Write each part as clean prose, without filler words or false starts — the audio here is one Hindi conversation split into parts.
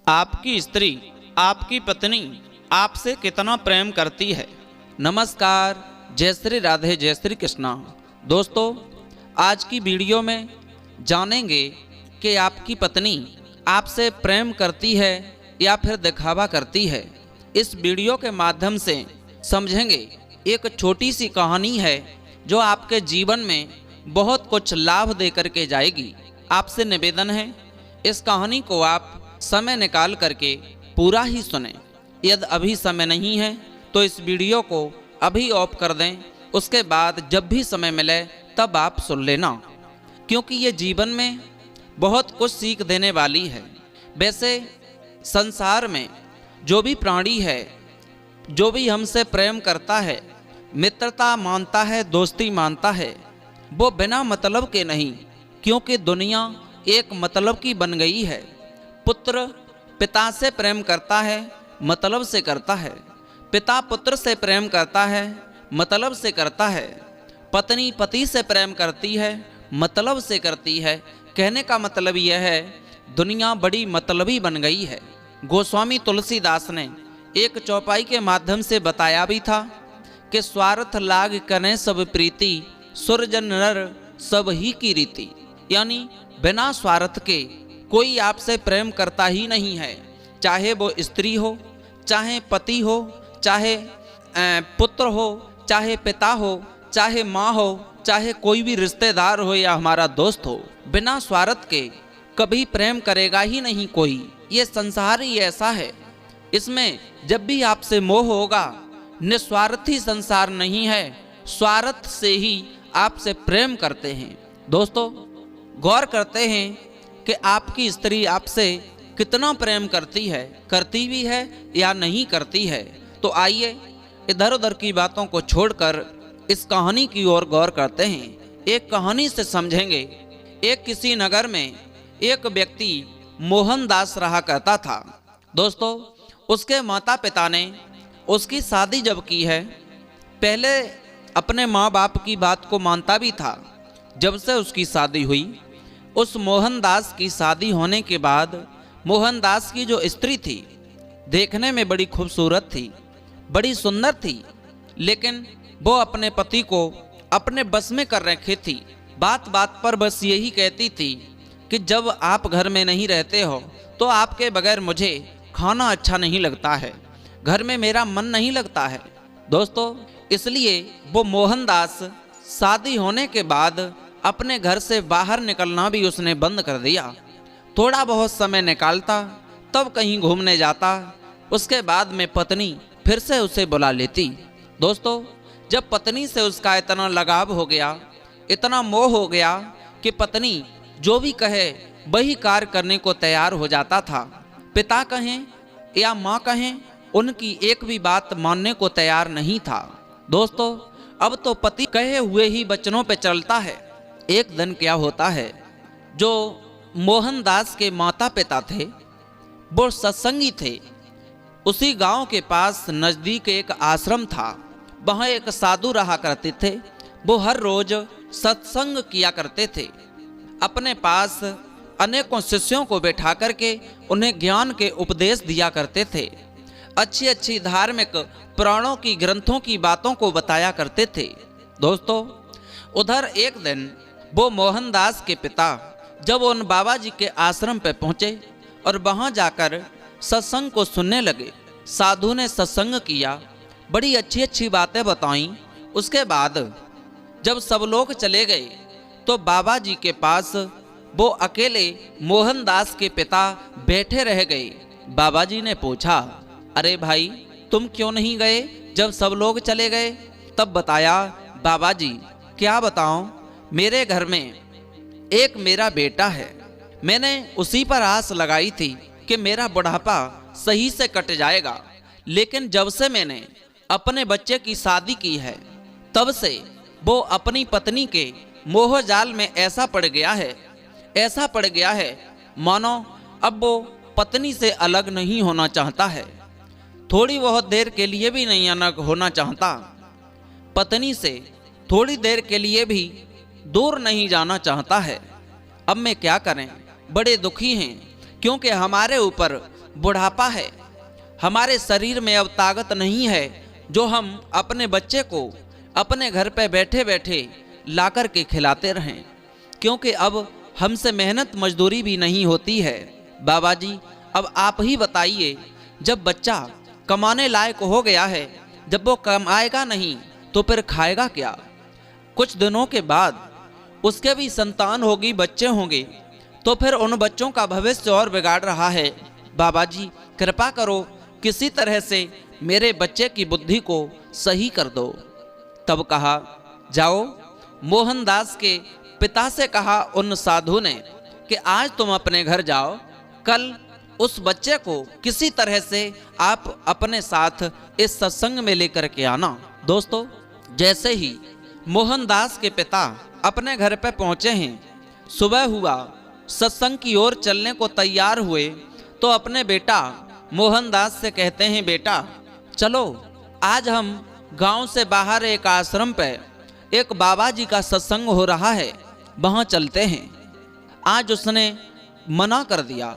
आपकी स्त्री, आपकी पत्नी आपसे कितना प्रेम करती है। नमस्कार, जय श्री राधे, जय श्री कृष्णा। दोस्तों, आज की वीडियो में जानेंगे कि आपकी पत्नी आपसे प्रेम करती है या फिर दिखावा करती है। इस वीडियो के माध्यम से समझेंगे। एक छोटी सी कहानी है जो आपके जीवन में बहुत कुछ लाभ दे करके जाएगी। आपसे निवेदन है, इस कहानी को आप समय निकाल करके पूरा ही सुने। यदि अभी समय नहीं है तो इस वीडियो को अभी ऑफ कर दें, उसके बाद जब भी समय मिले तब आप सुन लेना, क्योंकि ये जीवन में बहुत कुछ सीख देने वाली है। वैसे संसार में जो भी प्राणी है, जो भी हमसे प्रेम करता है, मित्रता मानता है, दोस्ती मानता है, वो बिना मतलब के नहीं, क्योंकि दुनिया एक मतलब की बन गई है। पुत्र पिता से प्रेम करता है, मतलब से करता है। पिता पुत्र से प्रेम करता है, मतलब से करता है। पत्नी पति से प्रेम करती है, मतलब से करती है। कहने का मतलब यह है, दुनिया बड़ी मतलबी बन गई है। गोस्वामी तुलसीदास ने एक चौपाई के माध्यम से बताया भी था कि स्वार्थ लाग करें सब प्रीति, सुरजन नर सब ही की रीति। यानी बिना स्वार्थ के कोई आपसे प्रेम करता ही नहीं है। चाहे वो स्त्री हो, चाहे पति हो, चाहे पुत्र हो, चाहे पिता हो, चाहे माँ हो, चाहे कोई भी रिश्तेदार हो या हमारा दोस्त हो, बिना स्वार्थ के कभी प्रेम करेगा ही नहीं कोई। ये संसार ही ऐसा है। इसमें जब भी आपसे मोह होगा, निस्वार्थी संसार नहीं है, स्वार्थ से ही आपसे प्रेम करते हैं। दोस्तों, गौर करते हैं कि आपकी स्त्री आपसे कितना प्रेम करती है, करती भी है या नहीं करती है। तो आइए इधर उधर की बातों को छोड़कर इस कहानी की ओर गौर करते हैं। एक कहानी से समझेंगे। एक किसी नगर में एक व्यक्ति मोहनदास रहा करता था। दोस्तों, उसके माता पिता ने उसकी शादी जब की है, पहले अपने माँ बाप की बात को मानता भी था। जब से उसकी शादी हुई, उस मोहनदास की शादी होने के बाद मोहनदास की जो स्त्री थी, देखने में बड़ी खूबसूरत थी, बड़ी सुंदर थी, लेकिन वो अपने पति को अपने बस में कर रखी थी। बात बात पर बस यही कहती थी कि जब आप घर में नहीं रहते हो तो आपके बगैर मुझे खाना अच्छा नहीं लगता है, घर में मेरा मन नहीं लगता है। दोस्तों, इसलिए वो मोहनदास शादी होने के बाद अपने घर से बाहर निकलना भी उसने बंद कर दिया। थोड़ा बहुत समय निकालता, तब कहीं घूमने जाता। उसके बाद में पत्नी फिर से उसे बुला लेती। दोस्तों, जब पत्नी से उसका इतना लगाव हो गया, इतना मोह हो गया कि पत्नी जो भी कहे वही कार्य करने को तैयार हो जाता था। पिता कहें या माँ कहें, उनकी एक भी बात मानने को तैयार नहीं था। दोस्तों, अब तो पति कहे हुए ही वचनों पे चलता है। एक दिन क्या होता है, जो मोहनदास के माता पिता थे वो सत्संगी थे। उसी गांव के पास नज़दीक एक आश्रम था। वहाँ एक साधु रहा करते थे। वो हर रोज सत्संग किया करते थे। अपने पास अनेकों शिष्यों को बैठा करके उन्हें ज्ञान के उपदेश दिया करते थे। अच्छी अच्छी धार्मिक पुराणों की, ग्रंथों की बातों को बताया करते थे। दोस्तों, उधर एक दिन वो मोहनदास के पिता जब उन बाबा जी के आश्रम पे पहुँचे और वहाँ जाकर सत्संग को सुनने लगे। साधु ने सत्संग किया, बड़ी अच्छी अच्छी बातें बताईं। उसके बाद जब सब लोग चले गए तो बाबा जी के पास वो अकेले मोहनदास के पिता बैठे रह गए। बाबा जी ने पूछा, अरे भाई, तुम क्यों नहीं गए जब सब लोग चले गए? तब बताया, बाबा जी क्या बताऊं, मेरे घर में एक मेरा बेटा है। मैंने उसी पर आस लगाई थी कि मेरा बुढ़ापा सही से कट जाएगा, लेकिन जब से मैंने अपने बच्चे की शादी की है, तब से वो अपनी पत्नी के मोह जाल में ऐसा पड़ गया है, ऐसा पड़ गया है मानो अब वो पत्नी से अलग नहीं होना चाहता है। थोड़ी बहुत देर के लिए भी नहीं अलग होना चाहता। पत्नी से थोड़ी देर के लिए भी दूर नहीं जाना चाहता है। अब मैं क्या करें, बड़े दुखी हैं, क्योंकि हमारे ऊपर बुढ़ापा है, हमारे शरीर में अब ताकत नहीं है जो हम अपने बच्चे को अपने घर पे बैठे बैठे ला कर के खिलाते रहें, क्योंकि अब हमसे मेहनत मजदूरी भी नहीं होती है। बाबा जी अब आप ही बताइए, जब बच्चा कमाने लायक हो गया है, जब वो कमाएगा नहीं तो फिर खाएगा क्या? कुछ दिनों के बाद उसके भी संतान होगी, बच्चे होंगे, तो फिर उन बच्चों का भविष्य और बिगाड़ रहा है। बाबा जी कृपा करो, किसी तरह से मेरे बच्चे की बुद्धि को सही कर दो। तब कहा, जाओ। मोहनदास के पिता से कहा उन साधु ने कि आज तुम अपने घर जाओ, कल उस बच्चे को किसी तरह से आप अपने साथ इस सत्संग में लेकर के आना। दोस्तों, जैसे ही मोहनदास के पिता अपने घर पे पहुंचे हैं, सुबह हुआ, सत्संग की ओर चलने को तैयार हुए, तो अपने बेटा मोहनदास से कहते हैं, बेटा चलो आज हम गांव से बाहर एक आश्रम पे एक बाबा जी का सत्संग हो रहा है, वहां चलते हैं। आज उसने मना कर दिया,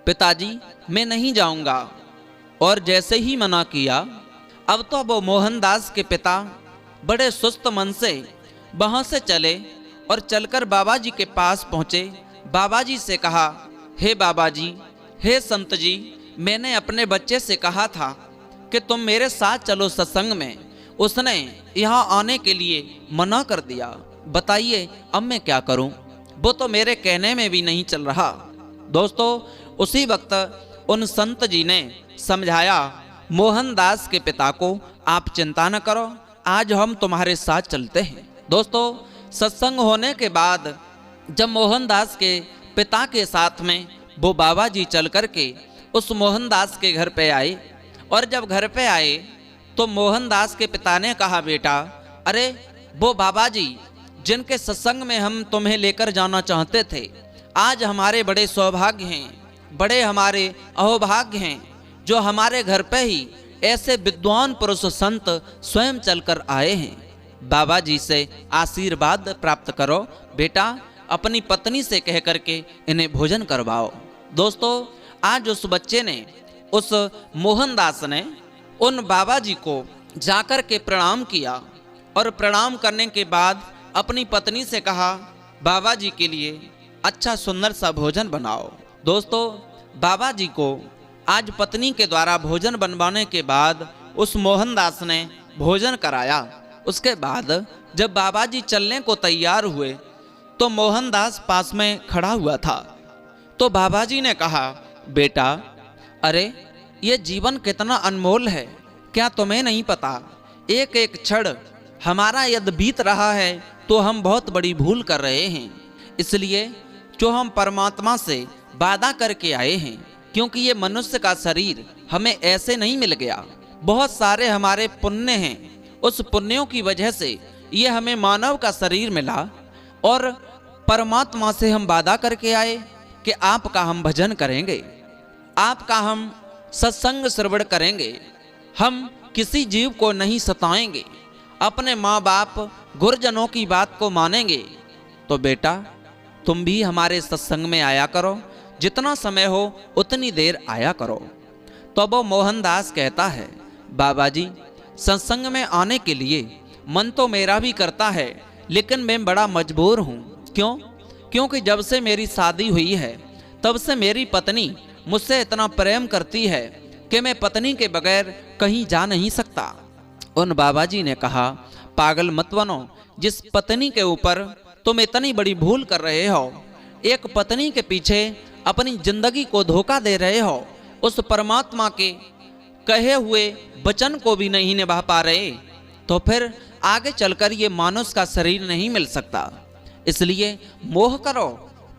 पिताजी मैं नहीं जाऊंगा। और जैसे ही मना किया, अब तो वो मोहनदास के पिता बड़े सुस्त मन से वहां से चले और चलकर बाबा जी के पास पहुंचे। बाबा जी से कहा, हे बाबा जी, हे संत जी, मैंने अपने बच्चे से कहा था कि तुम मेरे साथ चलो सत्संग में, उसने यहाँ आने के लिए मना कर दिया, बताइए अब मैं क्या करूं? वो तो मेरे कहने में भी नहीं चल रहा। दोस्तों, उसी वक्त उन संत जी ने समझाया मोहनदास के पिता को, आप चिंता न करो, आज हम तुम्हारे साथ चलते हैं। दोस्तों, सत्संग होने के बाद जब मोहनदास के पिता के साथ में वो बाबा जी चल कर के उस मोहनदास के घर पे आए, और जब घर पे आए तो मोहनदास के पिता ने कहा, बेटा अरे वो बाबा जी जिनके सत्संग में हम तुम्हें लेकर जाना चाहते थे, आज हमारे बड़े सौभाग्य हैं, बड़े हमारे अहोभाग्य हैं जो हमारे घर पे ही ऐसे विद्वान पुरुष संत स्वयं चलकर आए हैं। बाबा जी से आशीर्वाद प्राप्त करो, बेटा अपनी पत्नी से कह करके इन्हें भोजन करवाओ। दोस्तों, आज उस बच्चे ने, उस मोहनदास ने उन बाबा जी को जाकर के प्रणाम किया, और प्रणाम करने के बाद अपनी पत्नी से कहा, बाबा जी के लिए अच्छा सुंदर सा भोजन बनाओ। दोस्तों, बाबा जी को आज पत्नी के द्वारा भोजन बनवाने के बाद उस मोहनदास ने भोजन कराया। उसके बाद जब बाबा जी चलने को तैयार हुए तो मोहनदास पास में खड़ा हुआ था। तो बाबा जी ने कहा, बेटा अरे ये जीवन कितना अनमोल है, क्या तुम्हें नहीं पता? एक एक क्षण हमारा यदि बीत रहा है तो हम बहुत बड़ी भूल कर रहे हैं। इसलिए जो हम परमात्मा से वादा करके आए हैं, क्योंकि ये मनुष्य का शरीर हमें ऐसे नहीं मिल गया, बहुत सारे हमारे पुण्य हैं, उस पुण्यों की वजह से ये हमें मानव का शरीर मिला, और परमात्मा से हम वादा करके आए कि आपका हम भजन करेंगे, आपका हम सत्संग श्रवण करेंगे, हम किसी जीव को नहीं सताएंगे, अपने माँ बाप गुरुजनों की बात को मानेंगे। तो बेटा तुम भी हमारे सत्संग में आया करो, जितना समय हो उतनी देर आया करो। तो वो मोहनदास कहता है, बाबा जी सत्संग में आने के लिए मन तो मेरा भी करता है, लेकिन मैं बड़ा मजबूर हूँ। क्यों? क्योंकि जब से मेरी शादी हुई है तब से मेरी पत्नी मुझसे इतना प्रेम करती है कि मैं पत्नी के बगैर कहीं जा नहीं सकता। उन बाबा जी ने कहा, पागल मत बनो, जिस पत्नी के ऊपर तुम इतनी बड़ी भूल कर रहे हो, एक पत्नी के पीछे अपनी जिंदगी को धोखा दे रहे हो, उस परमात्मा के कहे हुए वचन को भी नहीं निभा पा रहे, तो फिर आगे चलकर ये मानुष का शरीर नहीं मिल सकता। इसलिए मोह करो,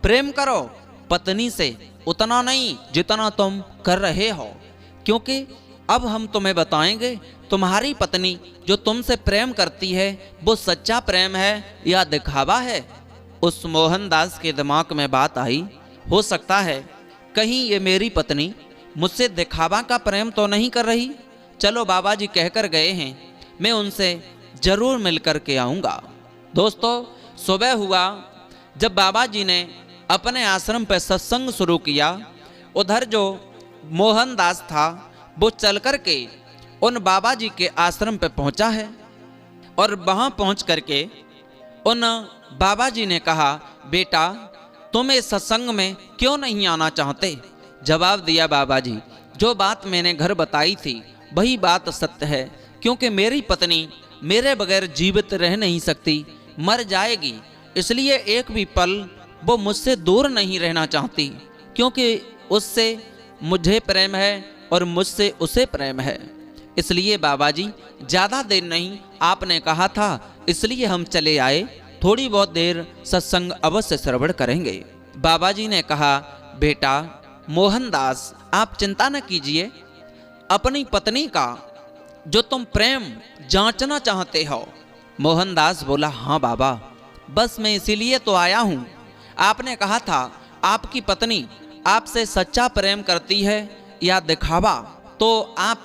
प्रेम करो पत्नी से, उतना नहीं जितना तुम कर रहे हो, क्योंकि अब हम तुम्हें बताएंगे तुम्हारी पत्नी जो तुमसे प्रेम करती है वो सच्चा प्रेम है या दिखावा है। उस मोहनदास के दिमाग में बात आई, हो सकता है कहीं ये मेरी पत्नी मुझसे दिखावा का प्रेम तो नहीं कर रही। चलो बाबा जी कहकर गए हैं, मैं उनसे जरूर मिल कर के आऊँगा। दोस्तों, सुबह हुआ, जब बाबा जी ने अपने आश्रम पर सत्संग शुरू किया, उधर जो मोहनदास था वो चल कर के उन बाबा जी के आश्रम पे पहुंचा है और वहां पहुंच करके उन बाबा जी ने कहा, बेटा तुम इस सत्संग में क्यों नहीं आना चाहते? जवाब दिया बाबा जी, जो बात मैंने घर बताई थी वही बात सत्य है, क्योंकि मेरी पत्नी मेरे बगैर जीवित रह नहीं सकती, मर जाएगी। इसलिए एक भी पल वो मुझसे दूर नहीं रहना चाहती, क्योंकि उससे मुझे प्रेम है और मुझसे उसे प्रेम है। इसलिए बाबा जी ज़्यादा देर नहीं, आपने कहा था इसलिए हम चले आए, थोड़ी बहुत देर सत्संग अवश्य श्रवण करेंगे। बाबा जी ने कहा, बेटा मोहनदास आप चिंता न कीजिए, अपनी पत्नी का जो तुम प्रेम जांचना चाहते हो। मोहनदास बोला, हाँ बाबा, बस मैं इसीलिए तो आया हूँ। आपने कहा था आपकी पत्नी आपसे सच्चा प्रेम करती है या दिखावा, तो आप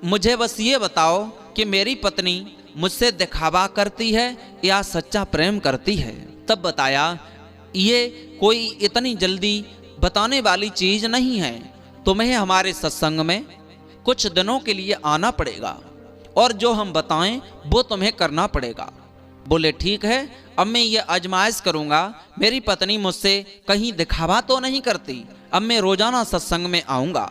मुझे बस ये बताओ कि मेरी पत्नी मुझसे दिखावा करती है या सच्चा प्रेम करती है। तब बताया, ये कोई इतनी जल्दी बताने वाली चीज नहीं है, तुम्हें हमारे सत्संग में कुछ दिनों के लिए आना पड़ेगा और जो हम बताएं वो तुम्हें करना पड़ेगा। बोले ठीक है, अब मैं ये आजमाइश करूंगा, मेरी पत्नी मुझसे कहीं दिखावा तो नहीं करती, अब मैं रोजाना सत्संग में आऊंगा।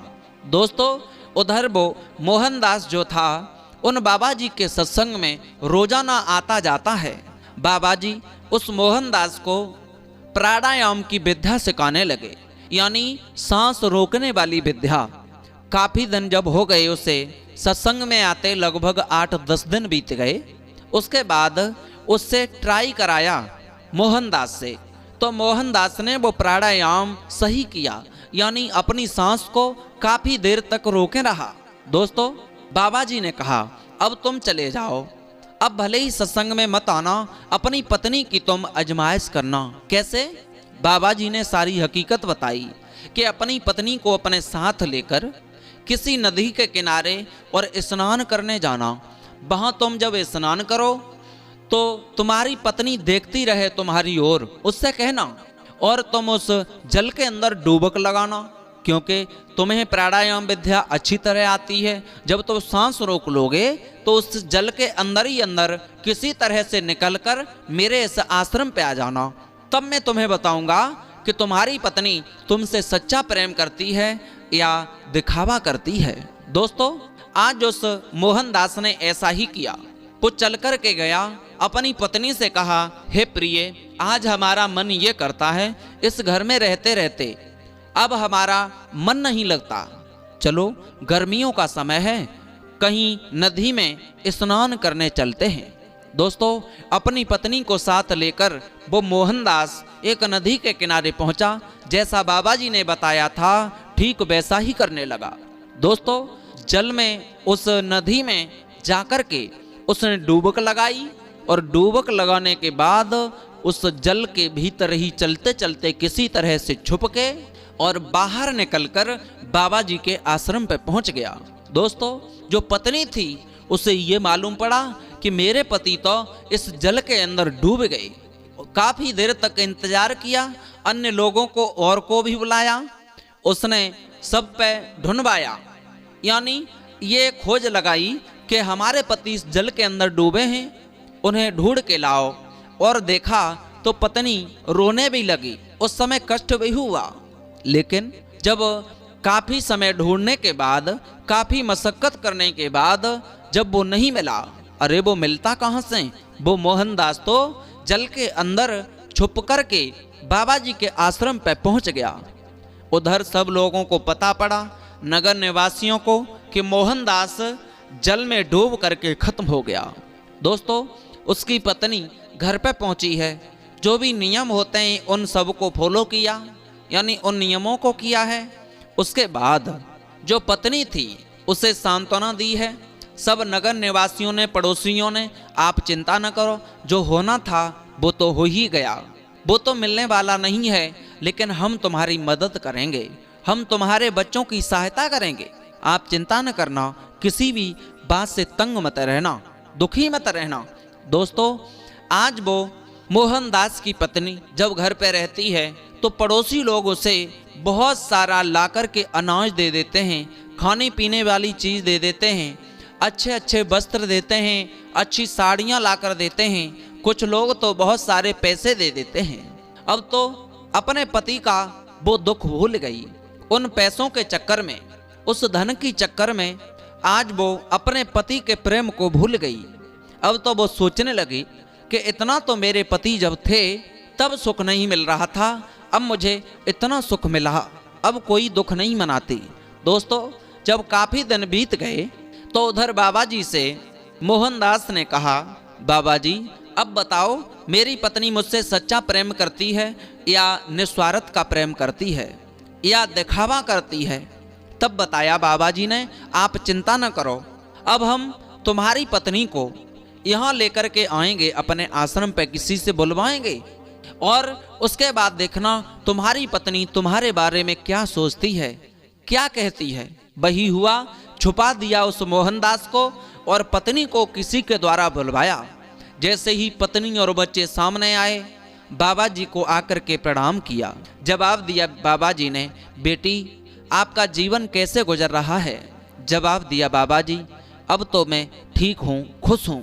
दोस्तों उधर वो मोहनदास जो था उन बाबा जी के सत्संग में रोजाना आता जाता है। बाबा जी उस मोहनदास को प्राणायाम की विद्या सिखाने लगे, यानी सांस रोकने वाली विद्या। काफी दिन जब हो गए उसे सत्संग में आते, लगभग 8-10 दिन बीत गए। उसके बाद उससे ट्राई कराया मोहनदास से, तो मोहनदास ने वो प्राणायाम सही किया, यानी अपनी सांस को काफी देर तक रोके रहा। दोस्तों बाबा जी ने कहा, अब तुम चले जाओ, अब भले ही सत्संग में मत आना, अपनी पत्नी की तुम आजमाइश करना। कैसे? बाबा जी ने सारी हकीकत बताई कि अपनी पत्नी को अपने साथ लेकर किसी नदी के किनारे और स्नान करने जाना। वहां तुम जब स्नान करो तो तुम्हारी पत्नी देखती रहे तुम्हारी ओर, उससे कहना, और तुम उस जल के अंदर डूबक लगाना, क्योंकि तुम्हें प्राणायाम विद्या अच्छी तरह आती है। जब तुम सांस रोक लोगे तो उस जल के अंदर ही अंदर किसी तरह से निकलकर मेरे इस आश्रम पे आ जाना, तब मैं तुम्हें बताऊंगा कि तुम्हारी पत्नी तुमसे सच्चा प्रेम करती है या दिखावा करती है। दोस्तों आज उस मोहनदास ने ऐसा ही किया। वो चल कर के गया, अपनी पत्नी से कहा, हे प्रिय, आज हमारा मन ये करता है इस घर में रहते रहते अब हमारा मन नहीं लगता, चलो गर्मियों का समय है, कहीं नदी में स्नान करने चलते हैं। दोस्तों अपनी पत्नी को साथ लेकर वो मोहनदास एक नदी के किनारे पहुंचा। जैसा बाबा जी ने बताया था ठीक वैसा ही करने लगा। दोस्तों जल में, उस नदी में जाकर के उसने डूबक लगाई और डूबक लगाने के बाद उस जल के भीतर ही चलते चलते किसी तरह से छुप के और बाहर निकलकर बाबा जी के आश्रम पे पहुंच गया। दोस्तों जो पत्नी थी उसे ये मालूम पड़ा कि मेरे पति तो इस जल के अंदर डूब गए। काफी देर तक इंतजार किया, अन्य लोगों को और को भी बुलाया, उसने सब पे ढूंढवाया, यानी ये खोज लगाई कि हमारे पति इस जल के अंदर डूबे हैं, उन्हें ढूंढ के लाओ। और देखा तो पत्नी रोने भी लगी, उस समय कष्ट भी हुआ। लेकिन जब काफी समय ढूंढने के बाद, काफी मशक्कत करने के बाद जब वो नहीं मिला, अरे वो मिलता कहाँ से, वो मोहनदास तो जल के अंदर छुप कर के बाबा जी के आश्रम पे पहुंच गया। उधर सब लोगों को पता पड़ा, नगर निवासियों को, कि मोहनदास जल में डूब करके खत्म हो गया। दोस्तों उसकी पत्नी घर पे पहुंची है, जो भी नियम होते हैं उन सब को फॉलो किया, यानी उन नियमों को किया है। उसके बाद जो पत्नी थी उसे सांत्वना दी है। सब नगर निवासियों ने, पड़ोसियों ने, आप चिंता न करो, जो होना था वो तो हो ही गया, वो तो मिलने वाला नहीं है, लेकिन हम तुम्हारी मदद करेंगे, हम तुम्हारे बच्चों की सहायता करेंगे, आप चिंता न करना, किसी भी बात से तंग मत रहना, दुखी मत रहना। दोस्तों आज वो मोहनदास की पत्नी जब घर पे रहती है तो पड़ोसी लोग उसे बहुत सारा लाकर के अनाज दे देते हैं, खाने पीने वाली चीज़ दे देते हैं, अच्छे अच्छे वस्त्र देते हैं, अच्छी साड़ियाँ लाकर देते हैं, कुछ लोग तो बहुत सारे पैसे दे देते हैं। अब तो अपने पति का वो दुख भूल गई। उन पैसों के चक्कर में, उस धन की चक्कर में आज वो अपने पति के प्रेम को भूल गई। अब तो वो सोचने लगी कि इतना तो मेरे पति जब थे तब सुख नहीं मिल रहा था, अब मुझे इतना सुख मिला, अब कोई दुख नहीं मनाती। दोस्तों, जब काफ़ी दिन बीत गए तो उधर बाबा जी से मोहनदास ने कहा, बाबा जी अब बताओ मेरी पत्नी मुझसे सच्चा प्रेम करती है या निस्वार्थ का प्रेम करती है या दिखावा करती है? तब बताया बाबा जी ने, आप चिंता न करो, अब हम तुम्हारी पत्नी को यहाँ लेकर के आएंगे, अपने आश्रम पे किसी से बुलवाएंगे और उसके बाद देखना तुम्हारी पत्नी तुम्हारे बारे में क्या सोचती है, क्या कहती है। वही हुआ, छुपा दिया उस मोहनदास को और पत्नी को किसी के द्वारा बुलवाया। जैसे ही पत्नी और बच्चे सामने आए, बाबा जी को आकर के प्रणाम किया। जवाब दिया बाबा जी ने, बेटी आपका जीवन कैसे गुजर रहा है? जवाब दिया बाबा जी, अब तो मैं ठीक हूँ, खुश हूँ।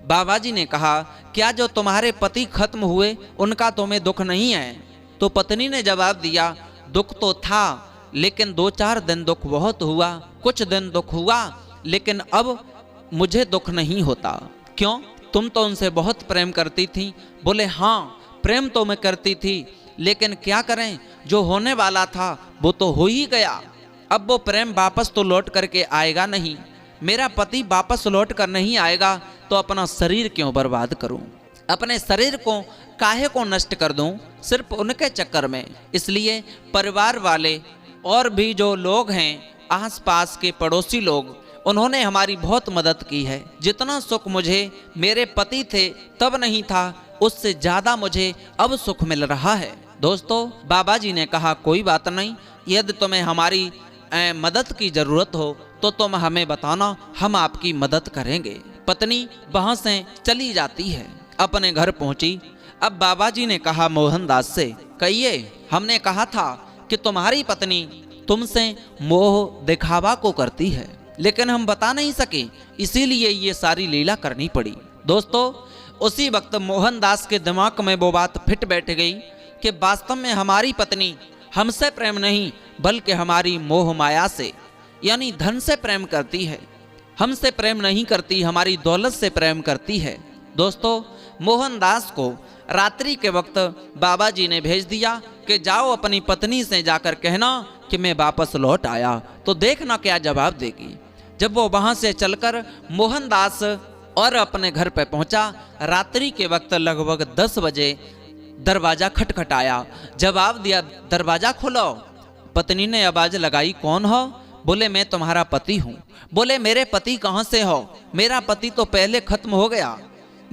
बाबा जी ने कहा, क्या जो तुम्हारे पति खत्म हुए उनका तुम्हें दुख नहीं है? तो पत्नी ने जवाब दिया, दुख तो था लेकिन 2-4 दिन दुख बहुत हुआ, कुछ दिन दुख हुआ, लेकिन अब मुझे दुख नहीं होता। क्यों? तुम तो उनसे बहुत प्रेम करती थी। बोले हाँ, प्रेम तो मैं करती थी, लेकिन क्या करें, जो होने वाला था वो तो हो ही गया। अब वो प्रेम वापस तो लौट करके आएगा नहीं, मेरा पति वापस लौट कर नहीं आएगा, तो अपना शरीर क्यों बर्बाद करूं? अपने शरीर को काहे को नष्ट कर दूं सिर्फ उनके चक्कर में? इसलिए परिवार वाले और भी जो लोग हैं, आसपास के पड़ोसी लोग, उन्होंने हमारी बहुत मदद की है। जितना सुख मुझे मेरे पति थे तब नहीं था, उससे ज़्यादा मुझे अब सुख मिल रहा है। दोस्तों, बाबा जी ने कहा, कोई बात नहीं, यदि तुम्हें हमारी मदद की ज़रूरत हो तो तुम हमें बताना, हम आपकी मदद करेंगे। पत्नी वहाँ से चली जाती है, अपने घर पहुँची। अब बाबा जी ने कहा मोहनदास से, कहिए, हमने कहा था कि तुम्हारी पत्नी तुमसे मोह दिखावा को करती है, लेकिन हम बता नहीं सके, इसीलिए ये सारी लीला करनी पड़ी। दोस्तों, उसी वक्त मोहनदास के दिमाग में वो बात फिट बैठ गई कि वास्तव में हमारी पत्नी हमसे प्रेम नहीं बल्कि हमारी मोह माया से यानी धन से प्रेम करती है। हमसे प्रेम नहीं करती, हमारी दौलत से प्रेम करती है। दोस्तों, मोहनदास को रात्रि के वक्त बाबा जी ने भेज दिया कि जाओ अपनी पत्नी से जाकर कहना कि मैं वापस लौट आया, तो देखना क्या जवाब देगी। जब वो वहाँ से चलकर मोहनदास और अपने घर पे पहुँचा, रात्रि के वक्त लगभग 10 बजे दरवाज़ा खटखटाया। जवाब दिया, दरवाज़ा खोलो। पत्नी ने आवाज़ लगाई, कौन हो? बोले, मैं तुम्हारा पति हूँ। बोले, मेरे पति कहाँ से हो? मेरा पति तो पहले खत्म हो गया,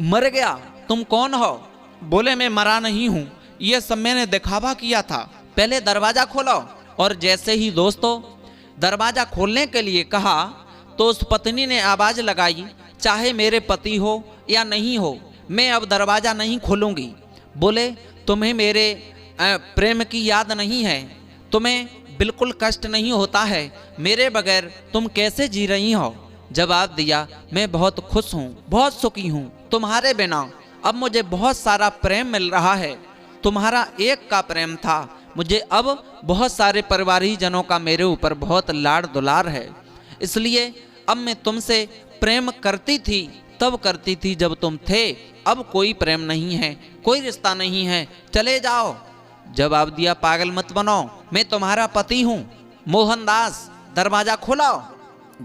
मर गया। तुम कौन हो? बोले, मैं मरा नहीं हूँ, ये सब मैंने दिखावा किया था, पहले दरवाज़ा खोलो। और जैसे ही दोस्तों दरवाज़ा खोलने के लिए कहा तो उस पत्नी ने आवाज़ लगाई, चाहे मेरे पति हो या नहीं हो, मैं अब दरवाज़ा नहीं खोलूँगी। बोले, तुम्हें मेरे प्रेम की याद नहीं है? तुम्हें बिल्कुल कष्ट नहीं होता है? मेरे बगैर तुम कैसे जी रही हो? जवाब दिया, मैं बहुत खुश हूँ, बहुत सुखी हूँ तुम्हारे बिना। अब मुझे बहुत सारा प्रेम मिल रहा है। तुम्हारा एक का प्रेम था, मुझे अब बहुत सारे परिवारी जनों का मेरे ऊपर बहुत लाड़ दुलार है। इसलिए अब मैं तुमसे प्रेम करती थी, तब करती थी जब तुम थे, अब कोई प्रेम नहीं है, कोई रिश्ता नहीं है, चले जाओ। जवाब दिया, पागल मत बनो, मैं तुम्हारा पति हूँ मोहनदास, दरवाज़ा खोलाओ।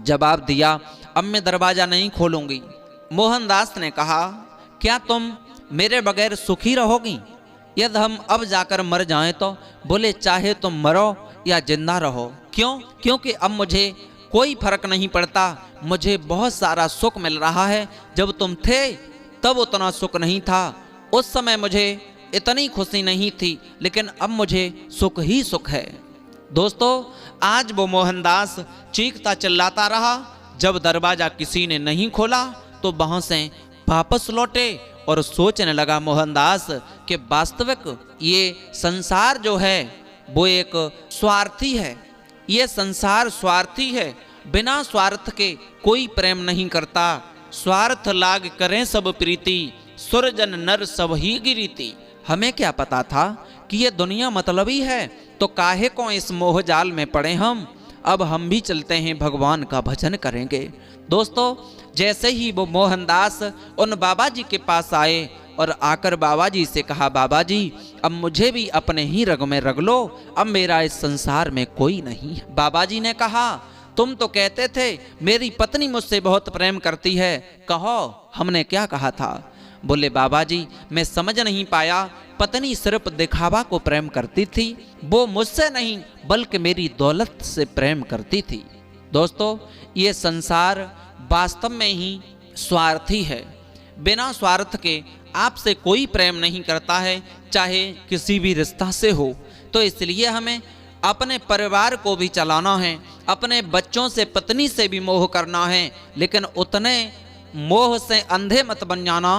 जवाब दिया, अब मैं दरवाज़ा नहीं खोलूँगी। मोहनदास ने कहा, क्या तुम मेरे बगैर सुखी रहोगी यदि हम अब जाकर मर जाएं तो? बोले, चाहे तुम मरो या जिंदा रहो। क्यों? क्योंकि अब मुझे कोई फर्क नहीं पड़ता, मुझे बहुत सारा सुख मिल रहा है। जब तुम थे तब उतना सुख नहीं था, उस समय मुझे इतनी खुशी नहीं थी, लेकिन अब मुझे सुख ही सुख है। दोस्तों, आज वो मोहनदास चीखता चिल्लाता रहा। जब दरवाज़ा किसी ने नहीं खोला तो वहाँ से वापस लौटे और सोचने लगा मोहनदास कि वास्तविक ये संसार जो है वो एक स्वार्थी है। ये संसार स्वार्थी है, बिना स्वार्थ के कोई प्रेम नहीं करता। स्वार्थ लाग करें सब प्रीति, सुरजन नर सब ही गिरीति। हमें क्या पता था कि ये दुनिया मतलबी है, तो काहे को इस मोह जाल में पड़े हम। अब हम भी चलते हैं, भगवान का भजन करेंगे। दोस्तों, जैसे ही वो मोहनदास उन बाबा जी के पास आए और आकर बाबा जी से कहा, बाबा जी अब मुझे भी अपने ही रग में रग लो, अब मेरा इस संसार में कोई नहीं है। बाबा जी ने कहा, तुम तो कहते थे मेरी पत्नी मुझसे बहुत प्रेम करती है, कहो हमने क्या कहा था। बोले, बाबा जी मैं समझ नहीं पाया, पत्नी सिर्फ दिखावा को प्रेम करती थी, वो मुझसे नहीं बल्कि मेरी दौलत से प्रेम करती थी। दोस्तों, ये संसार वास्तव में ही स्वार्थी है। बिना स्वार्थ के आपसे कोई प्रेम नहीं करता है, चाहे किसी भी रिश्ता से हो। तो इसलिए हमें अपने परिवार को भी चलाना है, अपने बच्चों से, पत्नी से भी मोह करना है, लेकिन उतने मोह से अंधे मत बन जाना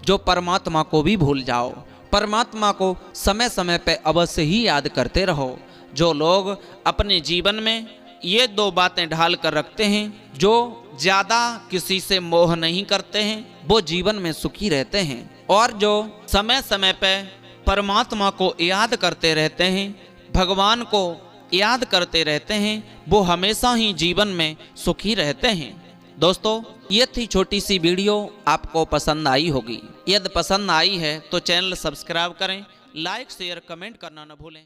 जो परमात्मा को भी भूल जाओ। परमात्मा को समय समय पे अवश्य ही याद करते रहो। जो लोग अपने जीवन में ये दो बातें ढाल कर रखते हैं, जो ज़्यादा किसी से मोह नहीं करते हैं, वो जीवन में सुखी रहते हैं। और जो समय समय पे परमात्मा को याद करते रहते हैं, भगवान को याद करते रहते हैं, वो हमेशा ही जीवन में सुखी रहते हैं। दोस्तों, ये थी छोटी सी वीडियो, आपको पसंद आई होगी। यदि पसंद आई है तो चैनल सब्सक्राइब करें, लाइक शेयर कमेंट करना न भूलें।